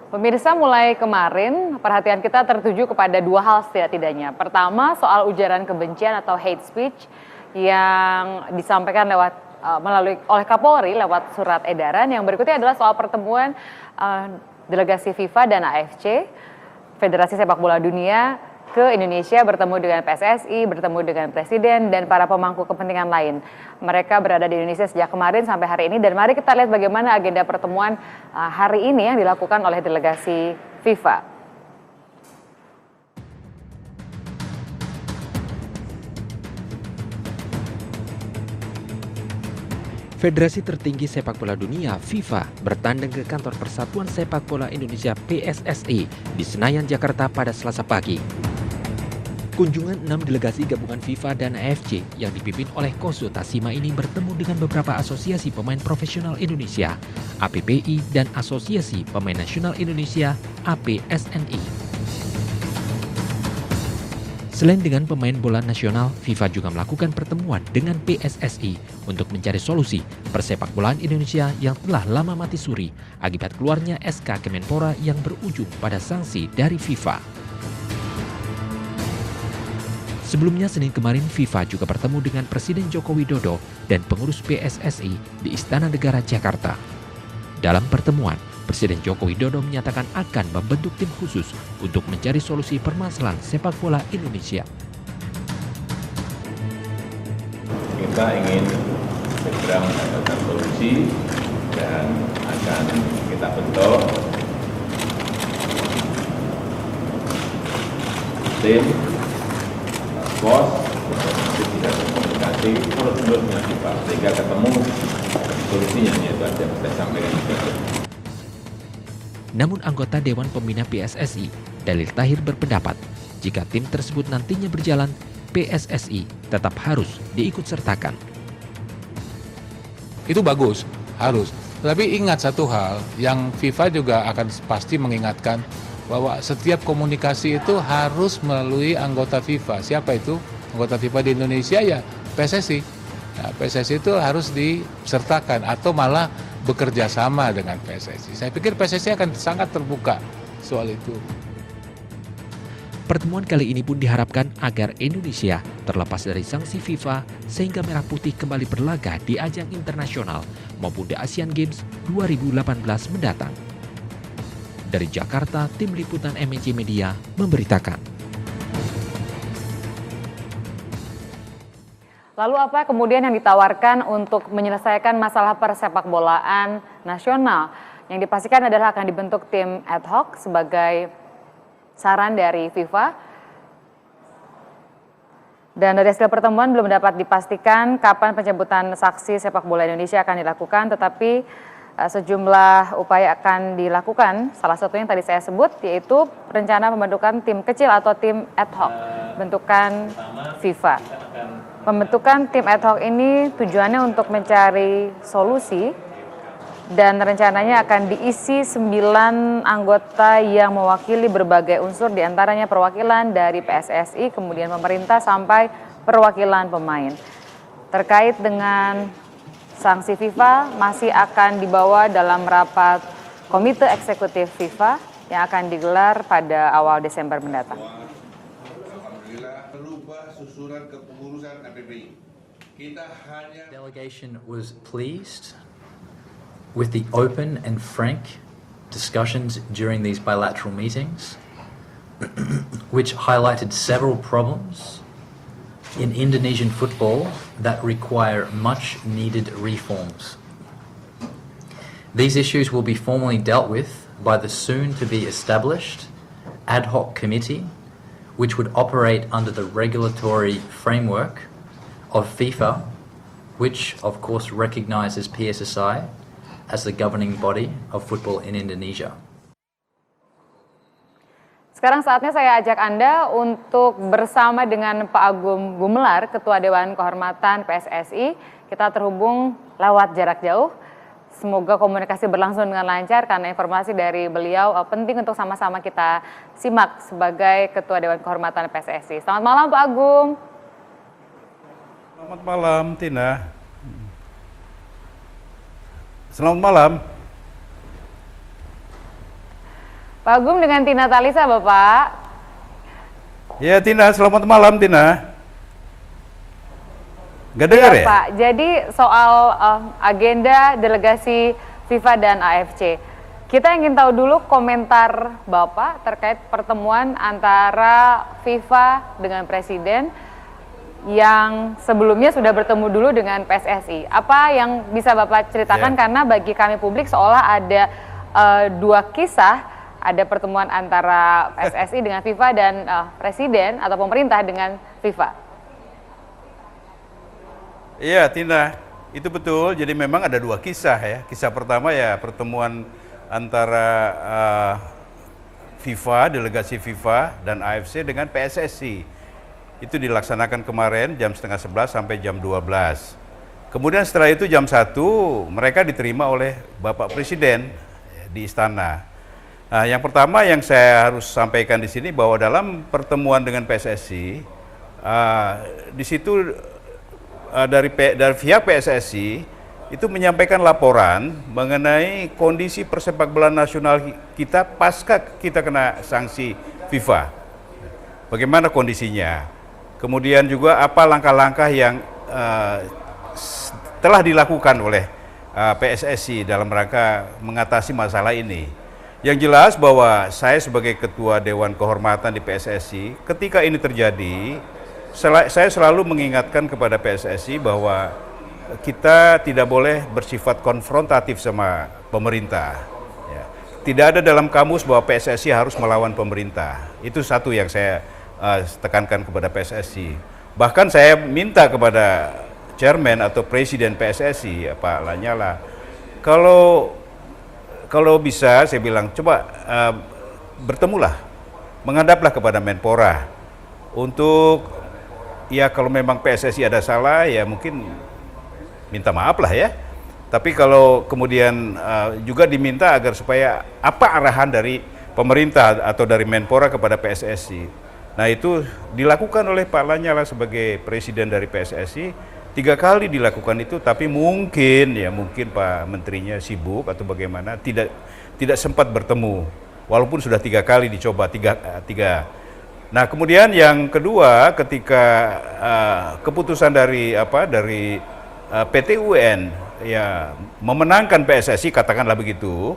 Pemirsa, mulai kemarin perhatian kita tertuju kepada dua hal setidaknya. Pertama, soal ujaran kebencian atau hate speech yang disampaikan oleh Kapolri lewat surat edaran. Yang berikutnya adalah soal pertemuan delegasi FIFA dan AFC, Federasi Sepak Bola Dunia, ke Indonesia bertemu dengan PSSI, bertemu dengan Presiden dan para pemangku kepentingan lain. Mereka berada di Indonesia sejak kemarin sampai hari ini, dan mari kita lihat bagaimana agenda pertemuan hari ini yang dilakukan oleh delegasi FIFA. Federasi tertinggi sepak bola dunia FIFA bertandang ke kantor Persatuan Sepak Bola Indonesia PSSI di Senayan, Jakarta pada Selasa pagi. Kunjungan 6 delegasi gabungan FIFA dan AFC yang dipimpin oleh Koso Tasima ini bertemu dengan beberapa asosiasi pemain profesional Indonesia, APPI, dan Asosiasi Pemain Nasional Indonesia, APSNI. Selain dengan pemain bola nasional, FIFA juga melakukan pertemuan dengan PSSI untuk mencari solusi persepak bolaan Indonesia yang telah lama mati suri akibat keluarnya SK Kemenpora yang berujung pada sanksi dari FIFA. Sebelumnya Senin kemarin FIFA juga bertemu dengan Presiden Joko Widodo dan pengurus PSSI di Istana Negara Jakarta. Dalam pertemuan, Presiden Joko Widodo menyatakan akan membentuk tim khusus untuk mencari solusi permasalahan sepak bola Indonesia. Kita ingin segera mendapatkan solusi dan akan kita bentuk tim bos untuk tidak berkomunikasi terus-menerus dengan FIFA sehingga ketemu solusinya, yaitu ada yang saya sampaikan juga. Namun anggota Dewan Pembina PSSI, Dalil Tahir berpendapat jika tim tersebut nantinya berjalan, PSSI tetap harus diikut sertakan. Itu bagus, harus. Tapi ingat satu hal, yang FIFA juga akan pasti mengingatkan bahwa setiap komunikasi itu harus melalui anggota FIFA. Siapa itu? Anggota FIFA di Indonesia ya PSSI. Nah, PSSI itu harus disertakan atau malah bekerja sama dengan PSSI. Saya pikir PSSI akan sangat terbuka soal itu. Pertemuan kali ini pun diharapkan agar Indonesia terlepas dari sanksi FIFA sehingga Merah Putih kembali berlaga di ajang internasional maupun di Asian Games 2018 mendatang. Dari Jakarta, tim liputan MNC Media memberitakan. Lalu apa kemudian yang ditawarkan untuk menyelesaikan masalah persepak bolaan nasional? Yang dipastikan adalah akan dibentuk tim ad hoc sebagai saran dari FIFA. Dan dari hasil pertemuan belum dapat dipastikan kapan penjemputan saksi sepak bola Indonesia akan dilakukan, tetapi sejumlah upaya akan dilakukan. Salah satu yang tadi saya sebut yaitu rencana pembentukan tim kecil atau tim ad hoc bentukan FIFA. Pembentukan tim ad hoc ini tujuannya untuk mencari solusi dan rencananya akan diisi 9 anggota yang mewakili berbagai unsur, diantaranya perwakilan dari PSSI, kemudian pemerintah sampai perwakilan pemain. Terkait dengan sanksi FIFA masih akan dibawa dalam rapat Komite Eksekutif FIFA yang akan digelar pada awal Desember mendatang. Alhamdulillah berubah susunan kepengurusan APBI. Delegation was pleased with the open and frank discussions during these bilateral meetings, which highlighted several problems in Indonesian football that require much needed reforms. These issues will be formally dealt with by the soon to be established ad hoc committee, which would operate under the regulatory framework of FIFA, which of course recognizes PSSI as the governing body of football in Indonesia. Sekarang saatnya saya ajak Anda untuk bersama dengan Pak Agung Gumelar, Ketua Dewan Kehormatan PSSI. Kita terhubung lewat jarak jauh. Semoga komunikasi berlangsung dengan lancar karena informasi dari beliau penting untuk sama-sama kita simak sebagai Ketua Dewan Kehormatan PSSI. Selamat malam Pak Agung. Selamat malam Tina. Selamat malam. Pak Gum dengan Tina Talisa, Bapak. Ya Tina, selamat malam Tina. Gak dengar ya? Pak, jadi soal agenda delegasi FIFA dan AFC. Kita ingin tahu dulu komentar Bapak terkait pertemuan antara FIFA dengan Presiden yang sebelumnya sudah bertemu dulu dengan PSSI. Apa yang bisa Bapak ceritakan? Karena bagi kami publik seolah ada dua kisah, ada pertemuan antara PSSI dengan FIFA dan Presiden atau pemerintah dengan FIFA. Iya Tina, itu betul. Jadi memang ada dua kisah ya. Kisah pertama ya pertemuan antara FIFA, delegasi FIFA dan AFC dengan PSSI. Itu dilaksanakan kemarin jam 10:30 sampai jam 12. Kemudian setelah itu jam 1 mereka diterima oleh Bapak Presiden di istana. Nah, yang pertama yang saya harus sampaikan di sini bahwa dalam pertemuan dengan PSSI, di situ dari pihak PSSI itu menyampaikan laporan mengenai kondisi persepakbolaan nasional kita pasca kita kena sanksi FIFA. Bagaimana kondisinya? Kemudian juga apa langkah-langkah yang telah dilakukan oleh PSSI dalam rangka mengatasi masalah ini. Yang jelas bahwa saya sebagai Ketua Dewan Kehormatan di PSSI, ketika ini terjadi, saya selalu mengingatkan kepada PSSI bahwa kita tidak boleh bersifat konfrontatif sama pemerintah. Ya. Tidak ada dalam kamus bahwa PSSI harus melawan pemerintah. Itu satu yang saya tekankan kepada PSSI. Bahkan saya minta kepada Chairman atau Presiden PSSI, Pak Lanyala, kalau bisa saya bilang coba bertemulah, menghadaplah kepada Menpora untuk ya kalau memang PSSI ada salah ya mungkin minta maaf lah ya. Tapi kalau kemudian juga diminta agar supaya apa arahan dari pemerintah atau dari Menpora kepada PSSI. Nah itu dilakukan oleh Pak Lanyala sebagai presiden dari PSSI, 3 kali dilakukan itu, tapi mungkin Pak Menterinya sibuk atau bagaimana tidak sempat bertemu, walaupun sudah 3 kali dicoba tiga. Nah kemudian yang kedua ketika keputusan dari PT UN ya memenangkan PSSI katakanlah begitu,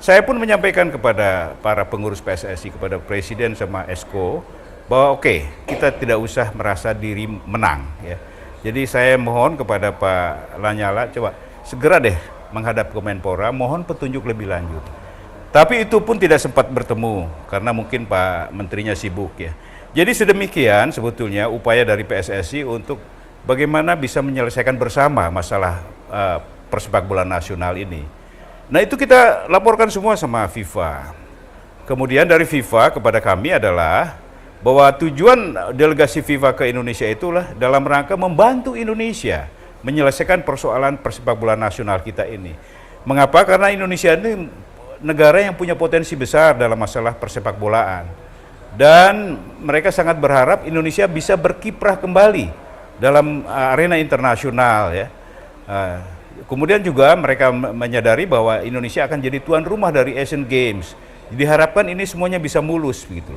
saya pun menyampaikan kepada para pengurus PSSI, kepada Presiden sama Esko bahwa oke, kita tidak usah merasa diri menang ya. Jadi saya mohon kepada Pak Lanyala coba segera deh menghadap ke Menpora, mohon petunjuk lebih lanjut. Tapi itu pun tidak sempat bertemu karena mungkin Pak Menterinya sibuk ya. Jadi sedemikian sebetulnya upaya dari PSSI untuk bagaimana bisa menyelesaikan bersama masalah persepakbolaan nasional ini. Nah itu kita laporkan semua sama FIFA. Kemudian dari FIFA kepada kami adalah bahwa tujuan delegasi FIFA ke Indonesia itulah dalam rangka membantu Indonesia menyelesaikan persoalan persepakbolaan nasional kita ini. Mengapa? Karena Indonesia ini negara yang punya potensi besar dalam masalah persepakbolaan. Dan mereka sangat berharap Indonesia bisa berkiprah kembali dalam arena internasional ya. Kemudian juga mereka menyadari bahwa Indonesia akan jadi tuan rumah dari Asian Games. Diharapkan ini semuanya bisa mulus begitu.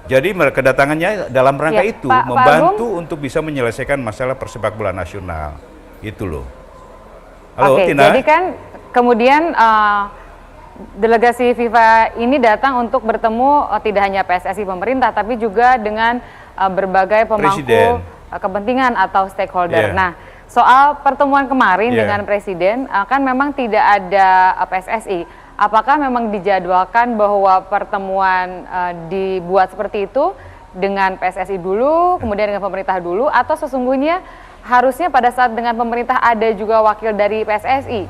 Jadi kedatangannya dalam rangka itu membantu untuk bisa menyelesaikan masalah persepakbolaan nasional. Itu loh. Halo Tina. Jadi kan kemudian delegasi FIFA ini datang untuk bertemu tidak hanya PSSI pemerintah tapi juga dengan berbagai pemangku kepentingan atau stakeholder. Nah, soal pertemuan kemarin dengan Presiden kan memang tidak ada PSSI. Apakah memang dijadwalkan bahwa pertemuan dibuat seperti itu dengan PSSI dulu, kemudian dengan pemerintah dulu, atau sesungguhnya harusnya pada saat dengan pemerintah ada juga wakil dari PSSI?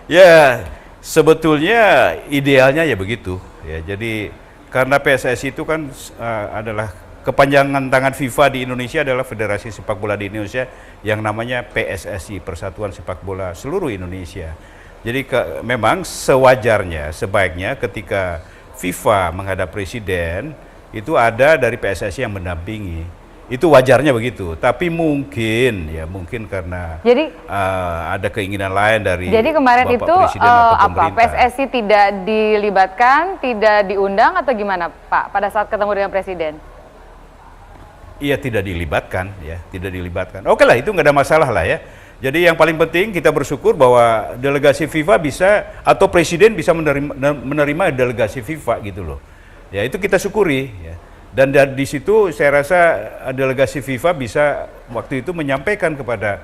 Ya, sebetulnya idealnya ya begitu. Ya, jadi karena PSSI itu kan adalah kepanjangan tangan FIFA di Indonesia adalah Federasi Sepak Bola di Indonesia yang namanya PSSI, Persatuan Sepak Bola Seluruh Indonesia. Jadi memang sewajarnya, sebaiknya ketika FIFA menghadap Presiden, itu ada dari PSSI yang mendampingi. Itu wajarnya begitu. Tapi mungkin karena Jadi ada keinginan lain dari Jadi kemarin Bapak itu Presiden atau apa pemerintah. PSSI tidak dilibatkan, tidak diundang atau gimana Pak pada saat ketemu dengan Presiden? Iya, tidak dilibatkan, ya, tidak dilibatkan. Oke lah, itu nggak ada masalah lah ya. Jadi yang paling penting kita bersyukur bahwa delegasi FIFA bisa atau Presiden bisa menerima delegasi FIFA gitu loh. Ya, itu kita syukuri. Ya. Dan di situ saya rasa delegasi FIFA bisa waktu itu menyampaikan kepada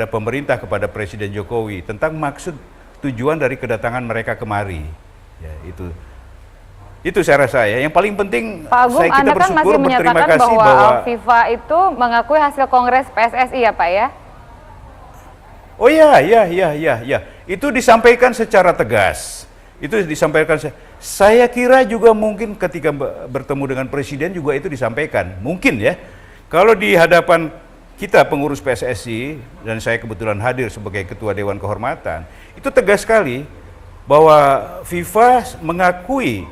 pemerintah, kepada Presiden Jokowi tentang maksud tujuan dari kedatangan mereka kemari. Ya, itu saya rasa ya. Yang paling penting Pak Agung, kita Anda kan bersyukur, masih berterima menyatakan kasih bahwa FIFA itu mengakui hasil Kongres PSSI ya Pak ya? Oh ya. Itu disampaikan secara tegas. Itu disampaikan. Saya kira juga mungkin ketika bertemu dengan Presiden juga itu disampaikan. Mungkin ya. Kalau di hadapan kita pengurus PSSI, dan saya kebetulan hadir sebagai Ketua Dewan Kehormatan, itu tegas sekali bahwa FIFA mengakui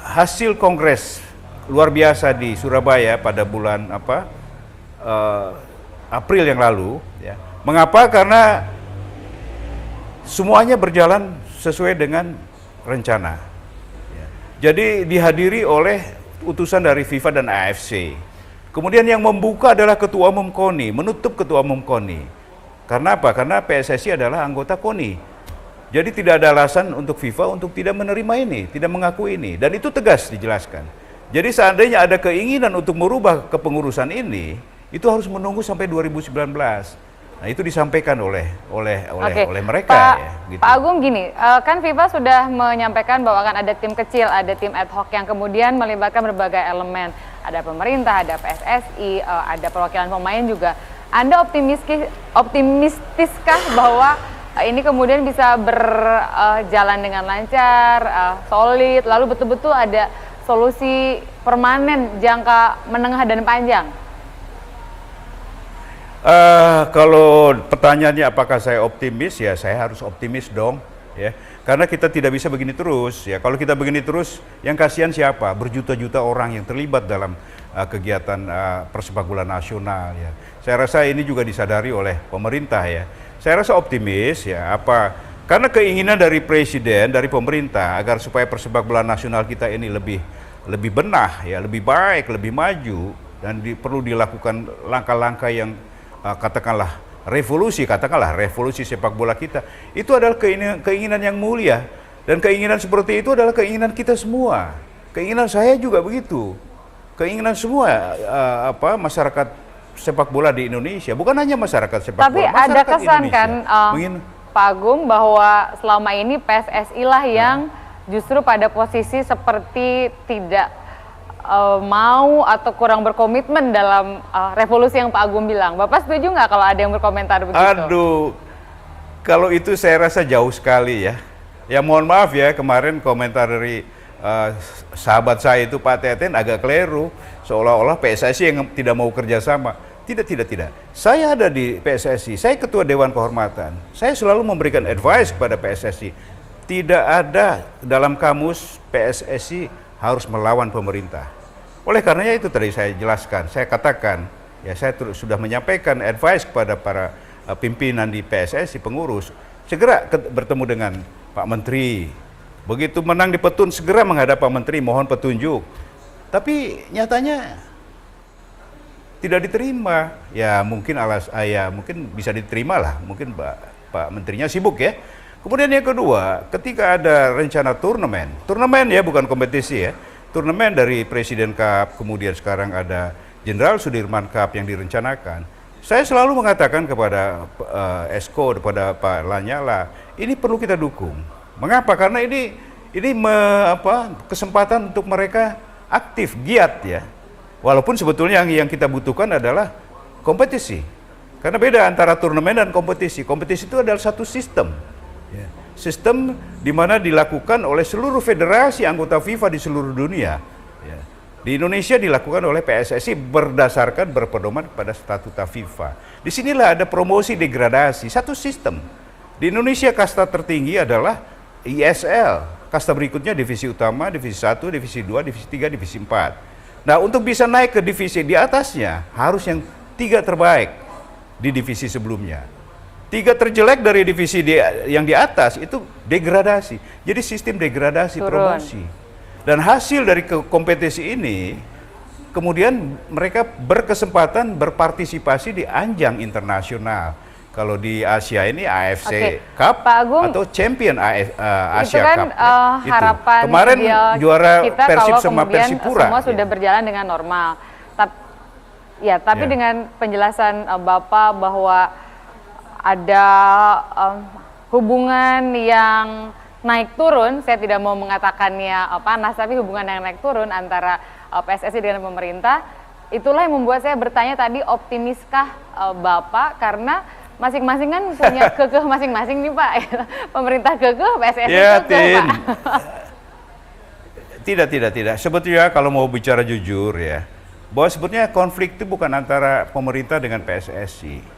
hasil Kongres luar biasa di Surabaya pada bulan April yang lalu. Ya. Mengapa? Karena semuanya berjalan sesuai dengan rencana. Ya. Jadi dihadiri oleh utusan dari FIFA dan AFC. Kemudian yang membuka adalah Ketua Umum KONI, menutup Ketua Umum KONI. Karena apa? Karena PSSI adalah anggota KONI. Jadi tidak ada alasan untuk FIFA untuk tidak menerima ini, tidak mengakui ini. Dan itu tegas dijelaskan. Jadi seandainya ada keinginan untuk merubah kepengurusan ini, itu harus menunggu sampai 2019. Nah, itu disampaikan oleh mereka. Pak, ya, gitu. Pak Agung gini, kan FIFA sudah menyampaikan bahwa akan ada tim kecil, ada tim ad hoc yang kemudian melibatkan berbagai elemen. Ada pemerintah, ada PSSI, ada perwakilan pemain juga. Anda optimistiskah bahwa ini kemudian bisa berjalan dengan lancar, solid, lalu betul-betul ada solusi permanen jangka menengah dan panjang? Kalau pertanyaannya apakah saya optimis, ya saya harus optimis dong, ya. Karena kita tidak bisa begini terus, ya. Kalau kita begini terus, yang kasihan siapa? Berjuta-juta orang yang terlibat dalam kegiatan persepak bola nasional, ya. Saya rasa ini juga disadari oleh pemerintah, ya. Saya rasa optimis, ya. Karena keinginan dari Presiden, dari pemerintah agar supaya persepak bola nasional kita ini lebih benah, ya, lebih baik, lebih maju, dan perlu dilakukan langkah-langkah yang katakanlah revolusi sepak bola kita. Itu adalah keinginan yang mulia, dan keinginan seperti itu adalah keinginan kita semua. Keinginan saya juga begitu. Keinginan semua masyarakat sepak bola di Indonesia, bukan hanya masyarakat sepak bola. Tapi ada kesan kan Pak Agung bahwa selama ini PSSI lah yang justru pada posisi seperti tidak mau atau kurang berkomitmen dalam revolusi yang Pak Agung bilang. Bapak setuju nggak kalau ada yang berkomentar begitu? Aduh, kalau itu saya rasa jauh sekali ya. Ya mohon maaf ya, kemarin komentar dari sahabat saya itu Pak Teten agak keliru. Seolah-olah PSSI yang tidak mau kerjasama. Tidak. Saya ada di PSSI, saya Ketua Dewan Kehormatan. Saya selalu memberikan advice kepada PSSI. Tidak ada dalam kamus PSSI harus melawan pemerintah. Oleh karenanya itu tadi saya jelaskan, saya katakan, ya saya sudah menyampaikan advice kepada para pimpinan di PSSI, pengurus, segera bertemu dengan Pak Menteri. Begitu menang di Petun, segera menghadap Pak Menteri, mohon petunjuk. Tapi nyatanya tidak diterima. Ya mungkin mungkin bisa diterima lah, mungkin Pak Menterinya sibuk ya. Kemudian yang kedua, ketika ada rencana turnamen ya, bukan kompetisi ya, turnamen dari Presiden Cup, kemudian sekarang ada Jenderal Sudirman Cup yang direncanakan. Saya selalu mengatakan kepada Esko, kepada Pak Lanyala, ini perlu kita dukung. Mengapa? Karena ini kesempatan untuk mereka aktif, giat ya. Walaupun sebetulnya yang kita butuhkan adalah kompetisi. Karena beda antara turnamen dan kompetisi. Kompetisi itu adalah satu sistem. Ya. Sistem di mana dilakukan oleh seluruh federasi anggota FIFA di seluruh dunia. Ya. Di Indonesia dilakukan oleh PSSI berdasarkan berpedoman pada statuta FIFA. Disinilah ada promosi degradasi, satu sistem. Di Indonesia kasta tertinggi adalah ISL. Kasta berikutnya divisi utama, divisi 1, divisi 2, divisi 3, divisi 4. Nah, untuk bisa naik ke divisi di atasnya, harus yang 3 terbaik di divisi sebelumnya. 3 terjelek dari divisi yang di atas itu degradasi. Jadi sistem degradasi promosi. Dan hasil dari kompetisi ini, kemudian mereka berkesempatan berpartisipasi di ajang internasional. Kalau di Asia ini AFC Cup Pak Agung, atau Champion Asia itu kan Cup. Ya, harapan kemarin juara kita Persib kalau sama kemudian Persipura. semua sudah berjalan dengan normal. Tapi Ya. dengan penjelasan Bapak bahwa ada hubungan yang naik turun, saya tidak mau mengatakannya panas, tapi hubungan yang naik turun antara PSSI dengan pemerintah, itulah yang membuat saya bertanya tadi, optimiskah Bapak, karena masing-masing kan punya kekeh masing-masing nih Pak. Pemerintah kekeh, PSSI Ya, kekeh Pak. Tidak. Sebetulnya kalau mau bicara jujur ya, bahwa sebetulnya konflik itu bukan antara pemerintah dengan PSSI.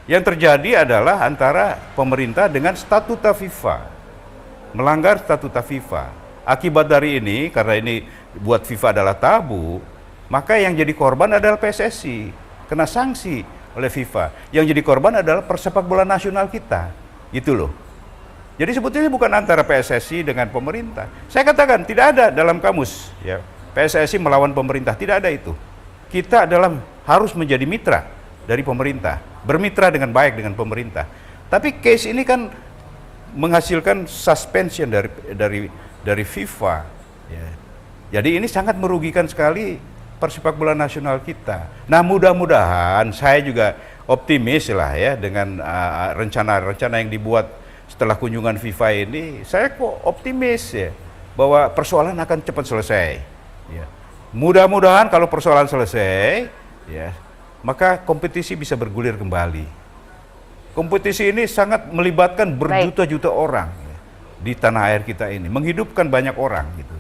Yang terjadi adalah antara pemerintah dengan statuta FIFA. Melanggar statuta FIFA. Akibat dari ini, karena ini buat FIFA adalah tabu, maka yang jadi korban adalah PSSI. Kena sanksi oleh FIFA. Yang jadi korban adalah persepak bola nasional kita. Gitu loh. Jadi sebetulnya bukan antara PSSI dengan pemerintah. Saya katakan tidak ada dalam kamus ya. PSSI melawan pemerintah, tidak ada itu. Kita harus menjadi mitra dari pemerintah, bermitra dengan baik dengan pemerintah. Tapi case ini kan menghasilkan suspension dari FIFA. Ya. Jadi ini sangat merugikan sekali persepak bola nasional kita. Nah, mudah-mudahan saya juga optimis lah ya dengan rencana-rencana yang dibuat setelah kunjungan FIFA ini. Saya kok optimis ya bahwa persoalan akan cepat selesai. Ya. Mudah-mudahan kalau persoalan selesai, ya, maka kompetisi bisa bergulir kembali. Kompetisi ini sangat melibatkan berjuta-juta orang ya, di tanah air kita ini, menghidupkan banyak orang gitu.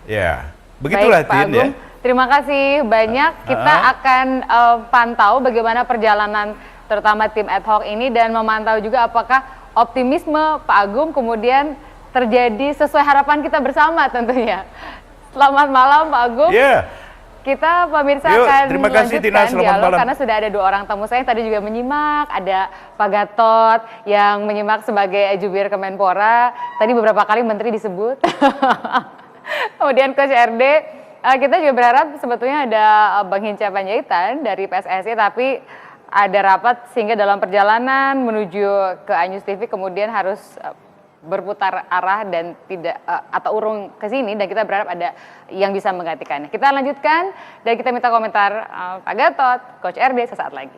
Ya. Begitulah, Baik, Pak Agung, terima kasih banyak. Kita akan pantau bagaimana perjalanan terutama tim ad hoc ini dan memantau juga apakah optimisme Pak Agung kemudian terjadi sesuai harapan kita bersama tentunya. Selamat malam Pak Agung. Yeah. Kita pemirsa Yuk, akan terima kasih, Tina. melanjutkan Selamat dialog malam. karena sudah ada 2 orang tamu saya yang tadi juga menyimak. Ada Pak Gatot yang menyimak sebagai jubir Kemenpora. Tadi beberapa kali menteri disebut. Kemudian Coach RD, kita juga berharap sebetulnya ada Bang Hinca Panjaitan dari PSSI, tapi ada rapat sehingga dalam perjalanan menuju ke Anyus TV kemudian harus berputar arah dan tidak atau urung ke sini, dan kita berharap ada yang bisa menggantikannya. Kita lanjutkan dan kita minta komentar Pak Gatot, Coach RD sesaat lagi.